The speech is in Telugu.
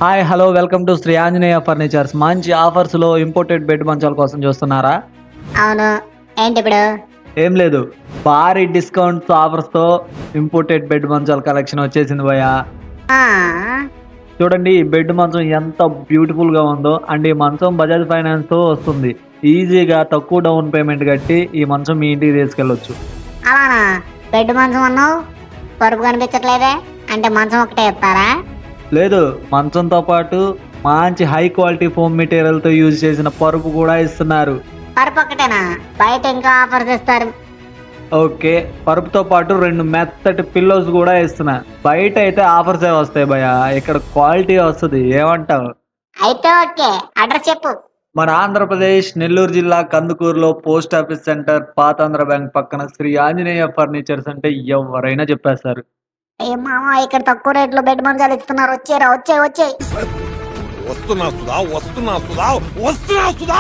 Hi! Hello! Welcome to Shri Anjaneya furnitures. మంచి ఆఫర్స్‌లో ఇంపోర్టెడ్ బెడ్ మంచాల కోసం చూస్తున్నారా? అవును. ఏంటిప్పుడు? ఏం లేదు. భారీ డిస్కౌంట్స్ ఆఫర్స్‌తో ఇంపోర్టెడ్ బెడ్ మంచాల కలెక్షన్ వచ్చేసింది భయ్యా. ఆ! చూడండి ఈ బెడ్ మంచం ఎంత బ్యూటిఫుల్‌గా ఉందో. అండ్ ఈ మంచం బజాజ్ ఫైనాన్స్‌తో వస్తుంది. ఈజీగా తక్కువ డౌన్ పేమెంట్ కట్టి ఈ మంచం మీ ఇంటికి తీసుకెళ్ళొచ్చు. అలానా? బెడ్ మంచం అన్నావు? పరుపు కనిపించట్లేదే? అంటే మంచం ఒకటే ఇస్తారా? లేదు, మంచంతో పాటు మంచి హై క్వాలిటీ ఫోమ్ మెటీరియల్‌తో యూజ్ చేసిన పరుపు కూడా ఇస్తున్నారు. పరుపు ఒక్కటేనా? బయట ఇంకా ఆఫర్స్ ఇస్తారు. ఓకే. పరుపుతో పాటు 2 మెత్తటి పిల్లోస్ గూడా ఇస్తున్నా. బయటైతే ఆఫర్సే వస్తాయి భయ్యా. ఇక్కడ క్వాలిటీ వస్తది. ఏమంటావు? అయితే ఓకే. అడ్రస్ చెప్పు. మన ఆంధ్రప్రదేశ్ నెల్లూరు జిల్లా కందుకూరులో పోస్ట్ ఆఫీస్ సెంటర్, పాతాంధ్ర బ్యాంక్ పక్కన శ్రీ ఆంజనేయ ఫర్నిచర్స్ అంటే ఎవ్వరైనా చెప్పేస్తారు. ఏ మామ ఇక్కడ తక్కువ రేట్లో బెడ్ మంచాలు ఇస్తున్నారు. వచ్చేరా వచ్చేయ్ వచ్చేయ్. వస్తున్నా సుధా.